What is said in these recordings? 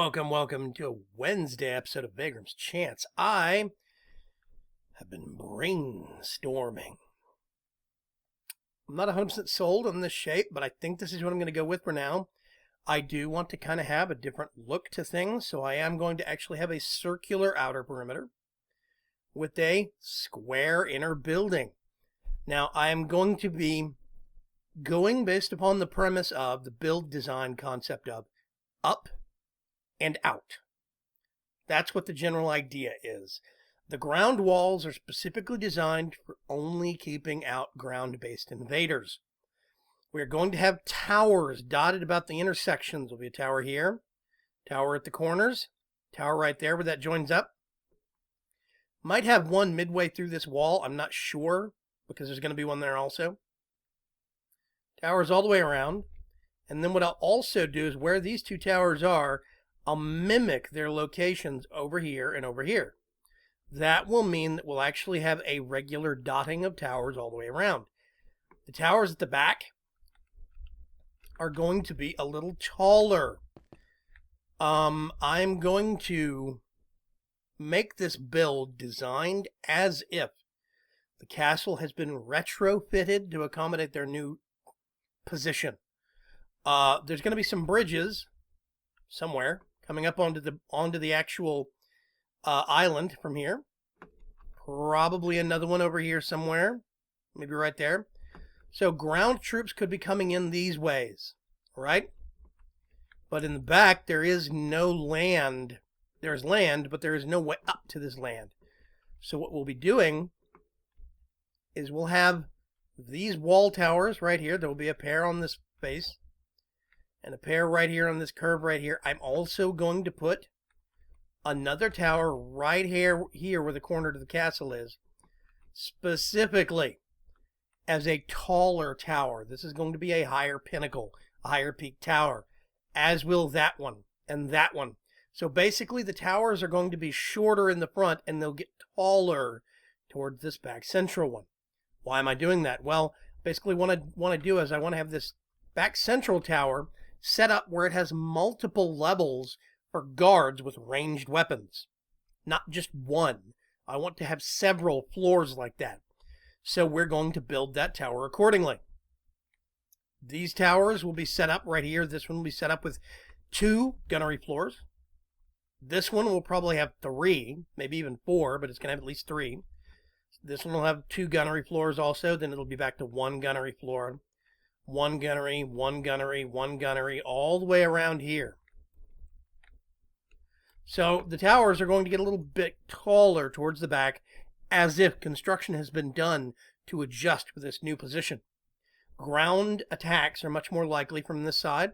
welcome to a Wednesday episode of VAYGRIM'S Chance. I have been brainstorming. I'm not 100% sold on this shape, but I think this is what I'm going to go with for now. I do want to kind of have a different look to things, so I am going to actually have a circular outer perimeter with a square inner building. Now, I am going to be going based upon the premise of the build design concept of up and out. That's what the general idea is. The ground walls are specifically designed for only keeping out ground-based invaders. We're going to have towers dotted about the intersections. There'll be a tower here, tower at the corners, tower right there where that joins up. Might have one midway through this wall. I'm not sure because there's going to be one there also. Towers all the way around. And then what I'll also do is where these two towers are, I'll mimic their locations over here and over here. That will mean that we'll actually have a regular dotting of towers all the way around. The towers at the back are going to be a little taller. I'm going to make this build designed as if the castle has been retrofitted to accommodate their new position. There's going to be some bridges somewhere coming up onto the actual island from here. Probably another one over here somewhere, maybe right there. So ground troops could be coming in these ways, right? But in the back there is no land. There's land, but there is no way up to this land. So what we'll be doing is we'll have these wall towers right here. There will be a pair on this face and a pair right here on this curve right here. I'm also going to put another tower right here where the corner to the castle is, specifically as a taller tower. This is going to be a higher pinnacle, a higher peak tower, as will that one and that one. So basically the towers are going to be shorter in the front and they'll get taller towards this back central one. Why am I doing that? Well, basically what I want to do is I want to have this back central tower set up where it has multiple levels for guards with ranged weapons. Not just one. I want to have several floors like that. So we're going to build that tower accordingly. These towers will be set up right here. This one will be set up with 2 gunnery floors. This one will probably have 3, maybe even 4, but it's going to have at least 3. This one will have 2 gunnery floors also. Then it'll be back to 1 gunnery floor. 1 gunnery, 1 gunnery, 1 gunnery, all the way around here. So the towers are going to get a little bit taller towards the back as if construction has been done to adjust for this new position. Ground attacks are much more likely from this side,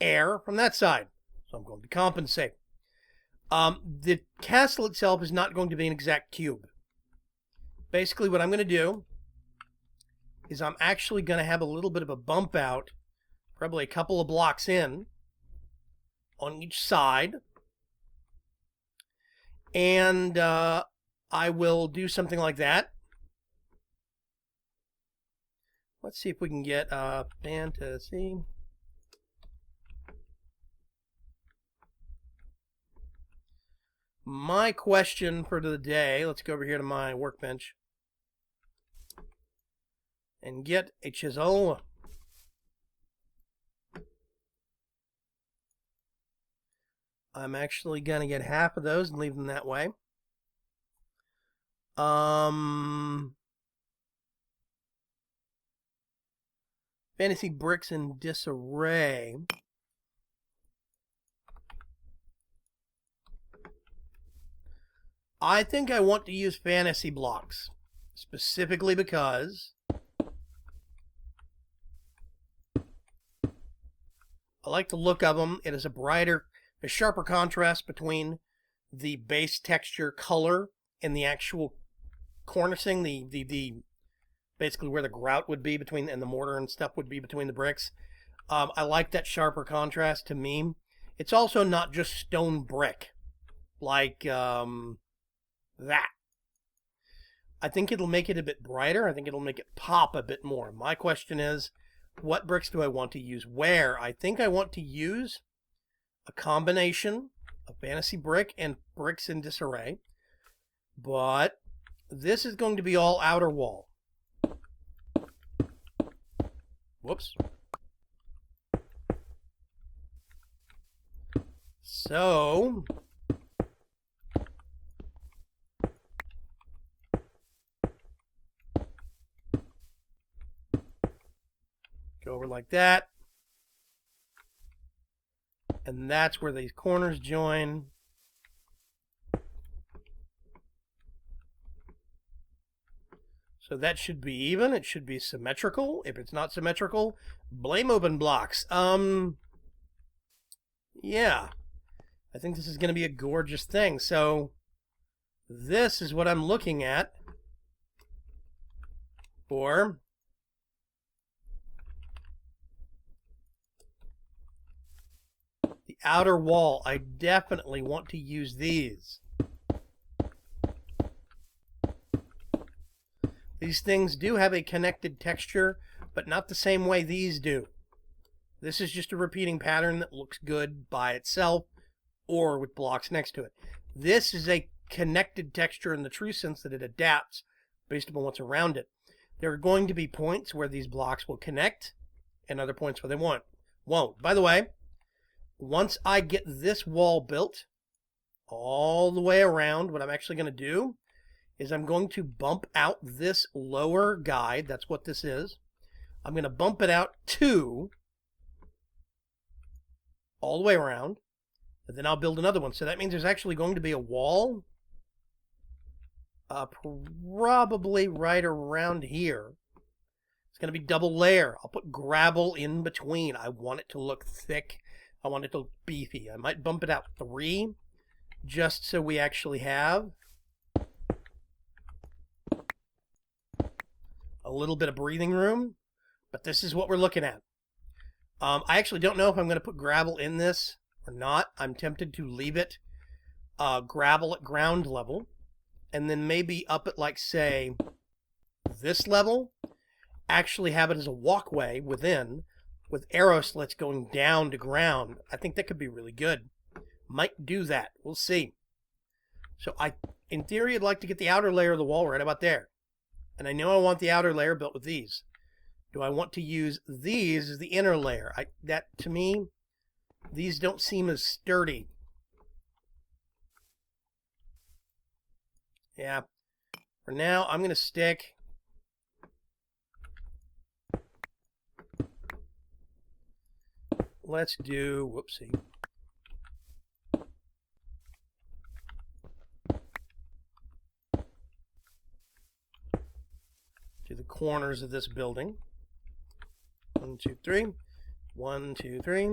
air from that side. So I'm going to compensate. The castle itself is not going to be an exact cube. Basically what I'm going to do is I'm actually going to have a little bit of a bump out, probably a couple of blocks in, on each side. And I will do something like that. Let's see if we can get fantasy. My question for the day, let's go over here to my workbench and get a chisel. I'm actually going to get half of those and leave them that way. Fantasy bricks in disarray. I think I want to use fantasy blocks, specifically because I like the look of them. It is a sharper contrast between the base texture color and the actual cornicing, the basically where the grout would be between and the mortar and stuff would be between the bricks. I like that sharper contrast to me. It's also not just stone brick like that. I think it'll make it a bit brighter. I think it'll make it pop a bit more. My question is, what bricks do I want to use where? I think I want to use a combination of fantasy brick and bricks in disarray. But this is going to be all outer wall. Whoops. So go over like that. And that's where these corners join. So that should be even. It should be symmetrical. If it's not symmetrical, blame open blocks. Yeah. I think this is going to be a gorgeous thing. So this is what I'm looking at for the outer wall. I definitely want to use these. These things do have a connected texture, but not the same way these do. This is just a repeating pattern that looks good by itself or with blocks next to it. This is a connected texture in the true sense that it adapts based upon what's around it. There are going to be points where these blocks will connect and other points where they won't. By the way, once I get this wall built all the way around, what I'm actually going to do is I'm going to bump out this lower guide. That's what this is. I'm going to bump it out 2 all the way around, and then I'll build another one. So that means there's actually going to be a wall probably right around here. It's going to be double layer. I'll put gravel in between. I want it to look thick. I want it to look beefy. I might bump it out 3 just so we actually have a little bit of breathing room, but this is what we're looking at. I actually don't know if I'm going to put gravel in this or not. I'm tempted to leave it gravel at ground level, and then maybe up at, like, say, this level, actually have it as a walkway within with arrow slits going down to ground. I think that could be really good. Might do that. We'll see. So in theory, I'd like to get the outer layer of the wall right about there. And I know I want the outer layer built with these. Do I want to use these as the inner layer? That, to me, these don't seem as sturdy. Yeah. For now, I'm going to stick let's do, whoopsie. To the corners of this building. 1, 2, 3. 1, 2, 3.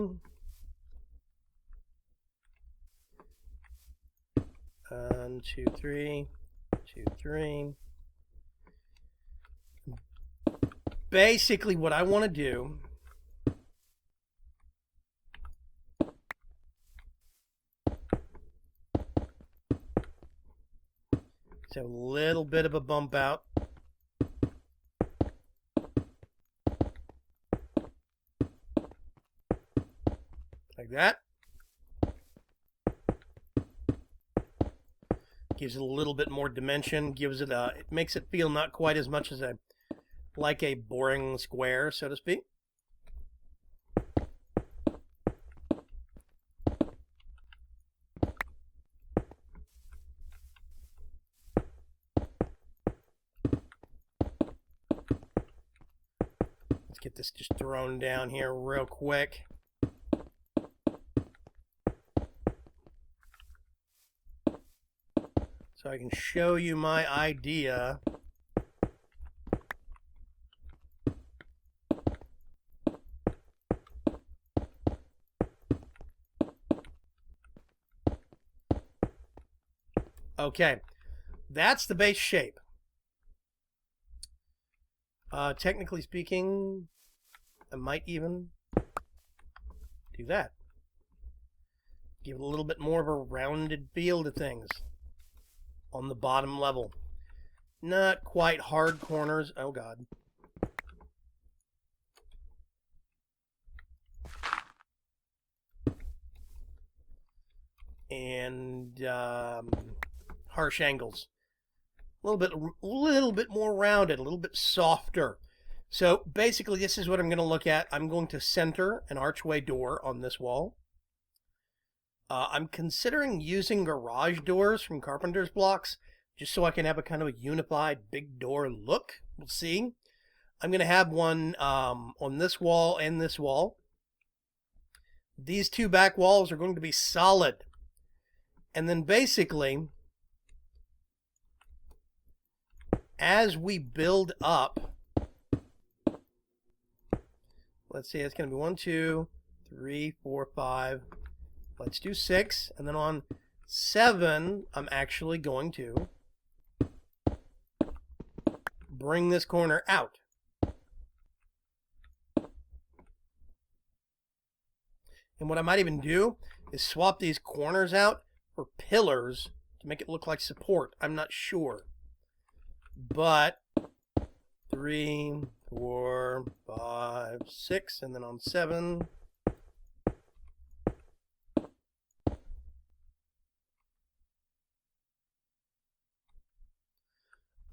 1, 2, 3. 2, 3. Basically, what I want to do is have a little bit of a bump out. Like that. Gives it a little bit more dimension. Gives it it makes it feel not quite as much as like a boring square, so to speak. Let's get this just thrown down here real quick. So I can show you my idea. Okay, that's the base shape. Technically speaking, I might even do that. Give it a little bit more of a rounded feel to things on the bottom level. Not quite hard corners. Oh, God. and harsh angles. A little bit more rounded, a little bit softer. So basically, this is what I'm going to look at. I'm going to center an archway door on this wall. I'm considering using garage doors from carpenter's blocks, just so I can have a kind of a unified big door look. We'll see. I'm going to have one on this wall and this wall. These two back walls are going to be solid. And then basically, as we build up, let's see, it's going to be 1, 2, 3, 4, 5. Let's do 6. And then on 7, I'm actually going to bring this corner out. And what I might even do is swap these corners out for pillars to make it look like support. I'm not sure. But 3, 4, 5, 6, and then on 7.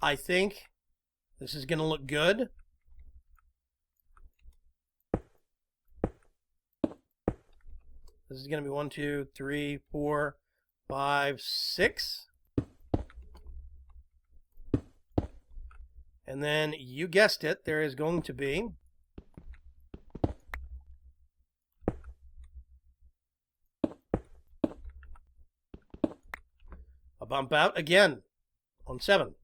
I think this is going to look good. This is going to be 1, 2, 3, 4, 5, 6. And then, you guessed it, there is going to be a bump out again on 7.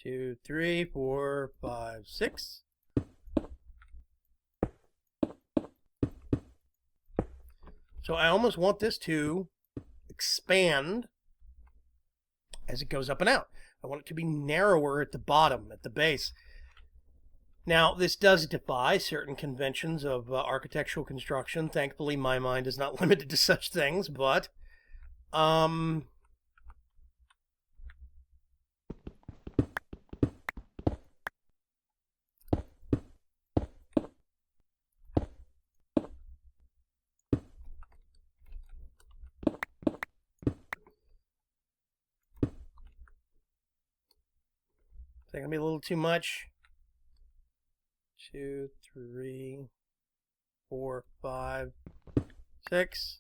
Two, 3, 4, 5, 6. So I almost want this to expand as it goes up and out. I want it to be narrower at the bottom, at the base. Now, this does defy certain conventions of architectural construction. Thankfully, my mind is not limited to such things, but is that going to be a little too much? 2, 3, 4, 5, 6.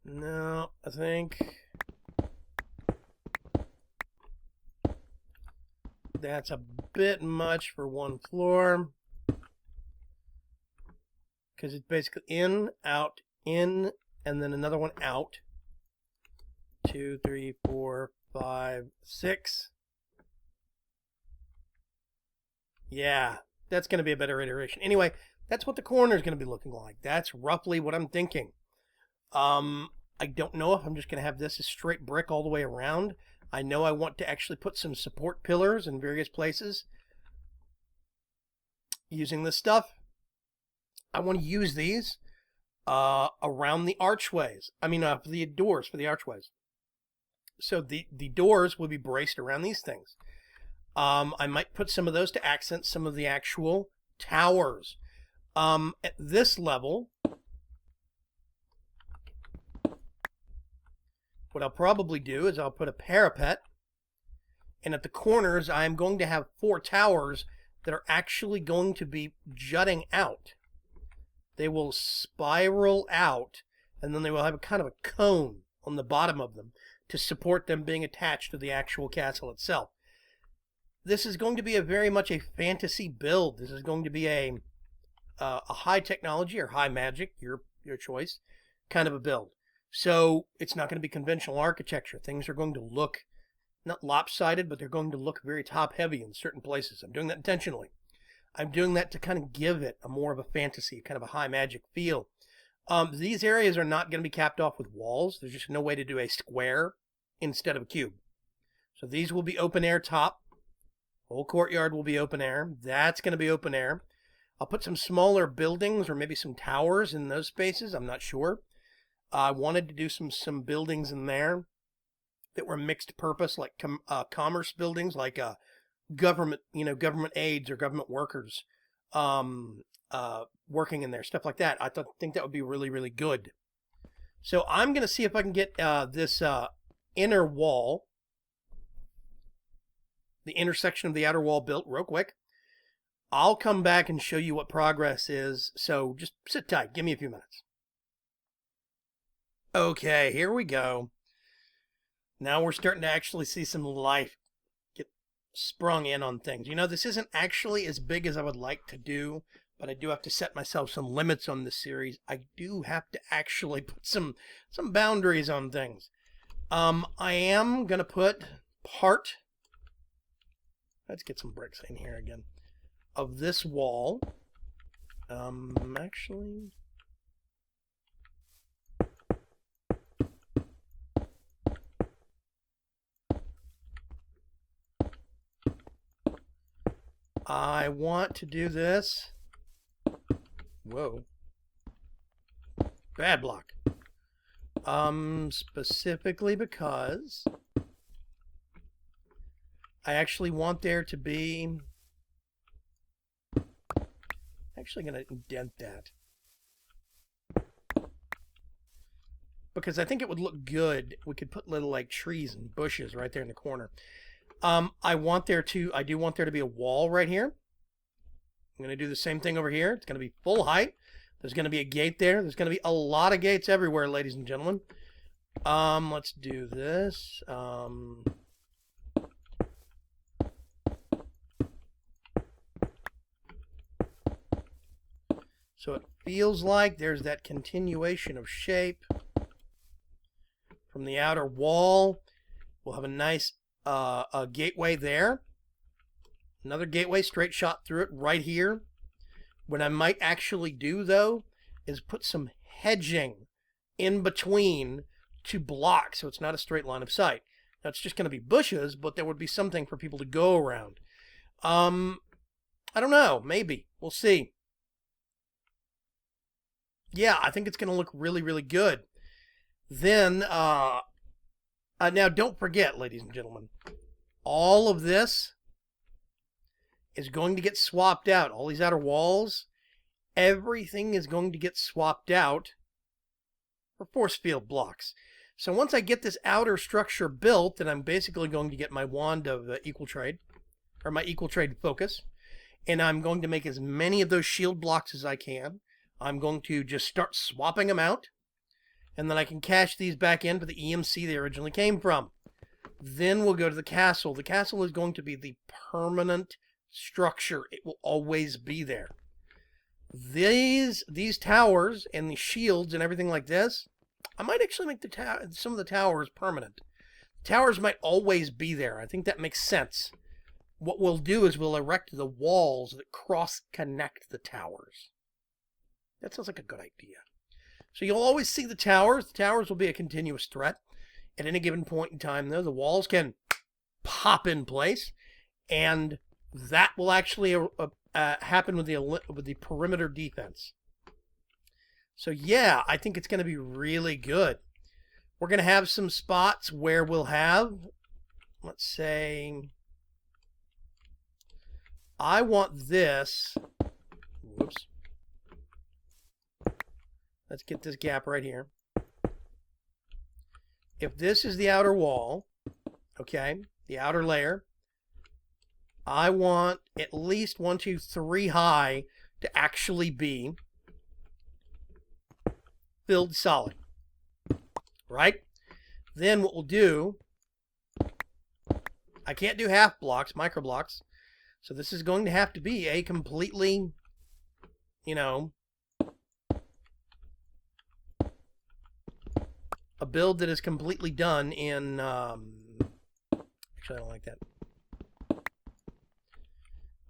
No, I think that's a bit much for one floor, because it's basically in, and then another one out. 2, 3, 4, 5, 6. Yeah, that's going to be a better iteration. Anyway, that's what the corner is going to be looking like. That's roughly what I'm thinking. I don't know if I'm just going to have this as straight brick all the way around. I know I want to actually put some support pillars in various places using this stuff. I want to use these around the archways. I mean, for the doors for the archways. So the doors will be braced around these things. I might put some of those to accent some of the actual towers. At this level, what I'll probably do is I'll put a parapet, and at the corners I'm going to have 4 towers that are actually going to be jutting out. They will spiral out, and then they will have a kind of a cone on the bottom of them to support them being attached to the actual castle itself. This is going to be very much a fantasy build. This is going to be a high technology or high magic, your choice, kind of a build. So it's not going to be conventional architecture. Things are going to look not lopsided, but they're going to look very top heavy in certain places. I'm doing that intentionally. I'm doing that to kind of give it a more of a fantasy, kind of a high magic feel. These areas are not going to be capped off with walls. There's just no way to do a square instead of a cube. So these will be open air top. Whole courtyard will be open air. That's going to be open air. I'll put some smaller buildings or maybe some towers in those spaces. I'm not sure. I wanted to do some buildings in there that were mixed purpose, like commerce buildings, like government, government aides or government workers working in there, stuff like that. I think that would be really, really good. So I'm going to see if I can get this inner wall, the intersection of the outer wall built real quick. I'll come back and show you what progress is. So just sit tight. Give me a few minutes. Okay, here we go. Now we're starting to actually see some life get sprung in on things. This isn't actually as big as I would like to do, but I do have to set myself some limits on this series. I do have to actually put some boundaries on things. I am going to put part, let's get some bricks in here again, of this wall. Actually, I want to do this. Whoa. Bad block. Specifically because I actually want there to be, actually going to indent that because I think it would look good. We could put little like trees and bushes right there in the corner. I do want there to be a wall right here. I'm going to do the same thing over here. It's going to be full height. There's going to be a gate there. There's going to be a lot of gates everywhere, ladies and gentlemen. Let's do this. So it feels like there's that continuation of shape from the outer wall. We'll have a nice a gateway there. Another gateway straight shot through it right here. What I might actually do, though, is put some hedging in between to block so it's not a straight line of sight. Now, it's just going to be bushes, but there would be something for people to go around. I don't know. Maybe. We'll see. Yeah, I think it's going to look really, really good. Then, now don't forget, ladies and gentlemen, all of this is going to get swapped out. All these outer walls, everything is going to get swapped out for force field blocks. So once I get this outer structure built, then I'm basically going to get my wand of equal trade, or my equal trade focus, and I'm going to make as many of those shield blocks as I can. I'm going to just start swapping them out, and then I can cash these back in for the EMC they originally came from. Then we'll go to the castle. The castle is going to be the permanent structure. It will always be there. These towers and the shields and everything like this, I might actually make some of the towers permanent. Towers might always be there. I think that makes sense. What we'll do is we'll erect the walls that cross-connect the towers. That sounds like a good idea. So you'll always see the towers. The towers will be a continuous threat. At any given point in time, though, the walls can pop in place, and that will actually happen with the perimeter defense. So yeah, I think it's going to be really good. We're going to have some spots where we'll have, let's say, I want this. Whoops. Let's get this gap right here. If this is the outer wall, okay, the outer layer, I want at least 1, 2, 3 high to actually be filled solid, right? Then what we'll do, I can't do half blocks, micro blocks, so this is going to have to be a completely, a build that is completely done in, actually I don't like that.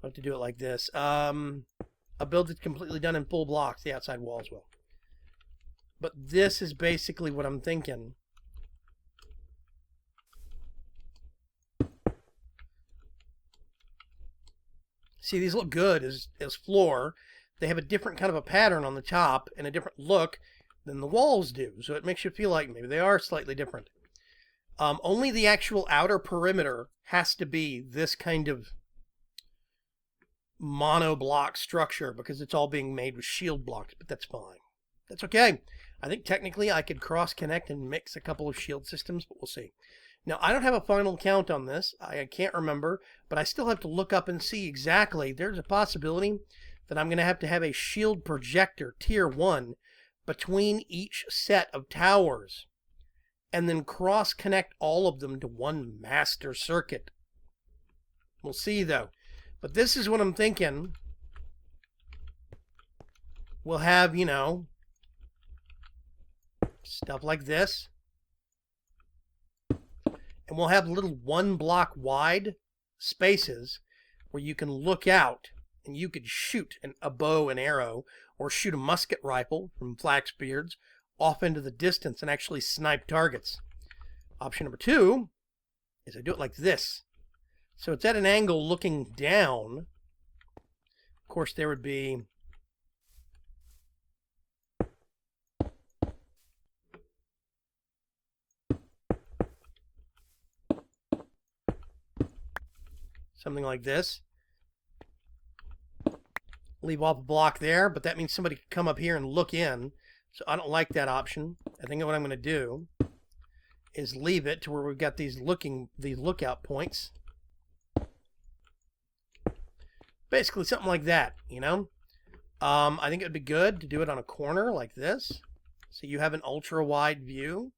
I'll have to do it like this. A build that's completely done in full blocks, the outside walls will. But this is basically what I'm thinking. See, these look good as floor. They have a different kind of a pattern on the top and a different look than the walls do. So it makes you feel like maybe they are slightly different. Only the actual outer perimeter has to be this kind of monoblock structure because it's all being made with shield blocks, but that's fine. That's okay. I think technically I could cross-connect and mix a couple of shield systems, but we'll see. Now, I don't have a final count on this. I can't remember, but I still have to look up and see exactly. There's a possibility that I'm going to have a shield projector, tier 1, between each set of towers, and then cross-connect all of them to one master circuit. We'll see, though. But this is what I'm thinking. We'll have, you know, stuff like this. And we'll have little 1 block wide spaces where you can look out and you could shoot a bow and arrow or shoot a musket rifle from Flaxbeard's off into the distance and actually snipe targets. Option number 2 is I do it like this. So it's at an angle looking down. Of course, there would be something like this. Leave off a block there, but that means somebody could come up here and look in. So I don't like that option. I think what I'm going to do is leave it to where we've got these lookout points. Basically something like that, you know. I think it would be good to do it on a corner like this, so you have an ultra wide view.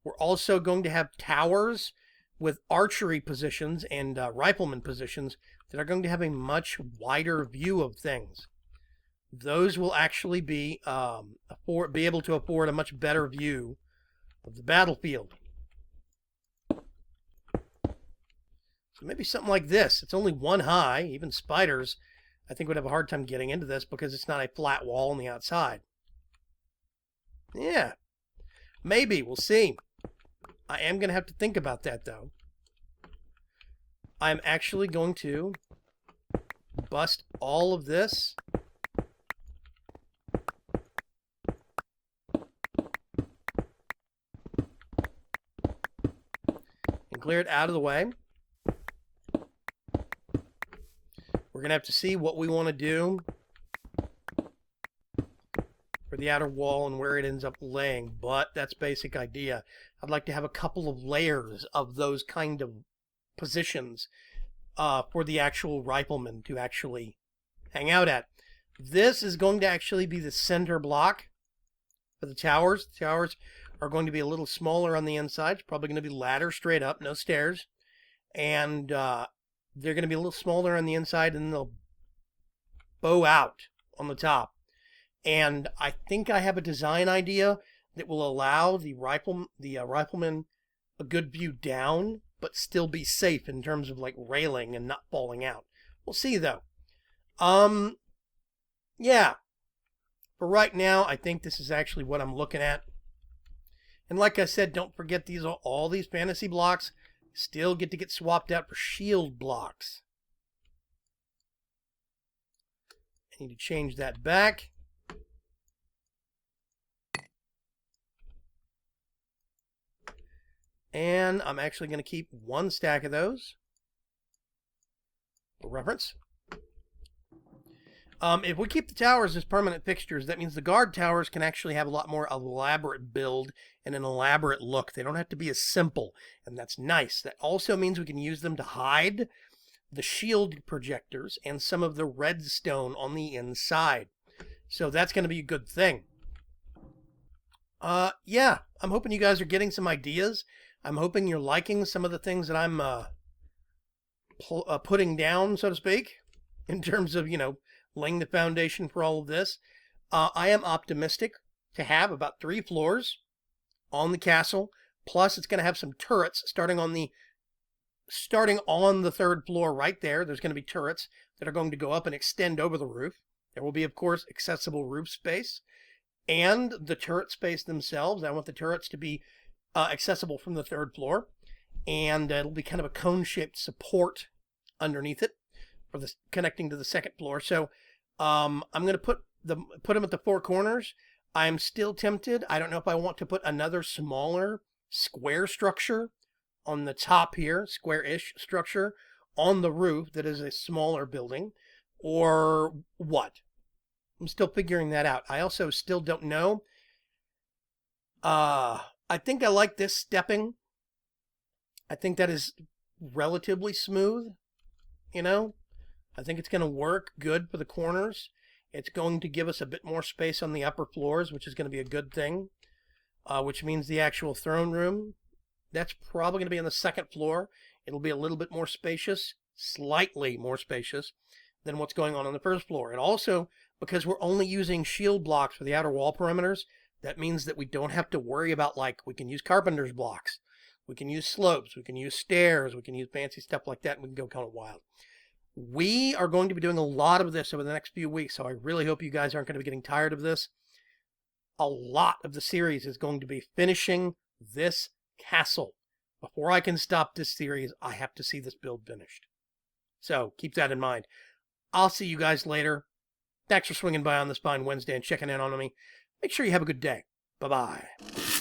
We're also going to have towers with archery positions and rifleman positions that are going to have a much wider view of things. Those will actually be able to afford a much better view of the battlefield. So maybe something like this. It's only 1 high. Even spiders, I think, would have a hard time getting into this because it's not a flat wall on the outside. Yeah, maybe. We'll see. I am going to have to think about that, though. I'm actually going to bust all of this. And clear it out of the way. We're going to have to see what we want to do for the outer wall and where it ends up laying, but that's basic idea. I'd like to have a couple of layers of those kind of positions for the actual riflemen to actually hang out at. This is going to actually be the center block for the towers. The towers are going to be a little smaller on the inside. It's probably going to be ladder straight up, no stairs. And they're going to be a little smaller on the inside, and they'll bow out on the top. And I think I have a design idea that will allow the riflemen a good view down, but still be safe in terms of like railing and not falling out. We'll see though. Yeah. For right now, I think this is actually what I'm looking at. And like I said, don't forget all these fantasy blocks still get to get swapped out for shield blocks. I need to change that back. And I'm actually going to keep 1 stack of those for reference. If we keep the towers as permanent fixtures, that means the guard towers can actually have a lot more elaborate build and an elaborate look. They don't have to be as simple, and that's nice. That also means we can use them to hide the shield projectors and some of the redstone on the inside. So that's going to be a good thing. Yeah, I'm hoping you guys are getting some ideas. I'm hoping you're liking some of the things that I'm putting down, so to speak, in terms of, you know, laying the foundation for all of this. I am optimistic to have about 3 floors on the castle. Plus, it's going to have some turrets starting on the starting on the 3rd floor right there, there's going to be turrets that are going to go up and extend over the roof. There will be, of course, accessible roof space and the turret space themselves. I want the turrets to be accessible from the 3rd floor, and it'll be kind of a cone-shaped support underneath it for the connecting to the 2nd floor. So I'm going to put them at the 4 corners. I'm still tempted. I don't know if I want to put another smaller square structure on the top here, square-ish structure on the roof that is a smaller building, or what. I'm still figuring that out. I also still don't know. I think I like this stepping. I think that is relatively smooth, you know. I think it's going to work good for the corners. It's going to give us a bit more space on the upper floors, which is going to be a good thing, which means the actual throne room, that's probably going to be on the 2nd floor. It'll be a little bit more spacious, slightly more spacious than what's going on the 1st floor. And also, because we're only using shield blocks for the outer wall perimeters, that means that we don't have to worry about, like, we can use carpenter's blocks, we can use slopes, we can use stairs, we can use fancy stuff like that, and we can go kind of wild. We are going to be doing a lot of this over the next few weeks, so I really hope you guys aren't going to be getting tired of this. A lot of the series is going to be finishing this castle. Before I can stop this series, I have to see this build finished. So keep that in mind. I'll see you guys later. Thanks for swinging by on this fine Wednesday and checking in on me. Make sure you have a good day. Bye-bye.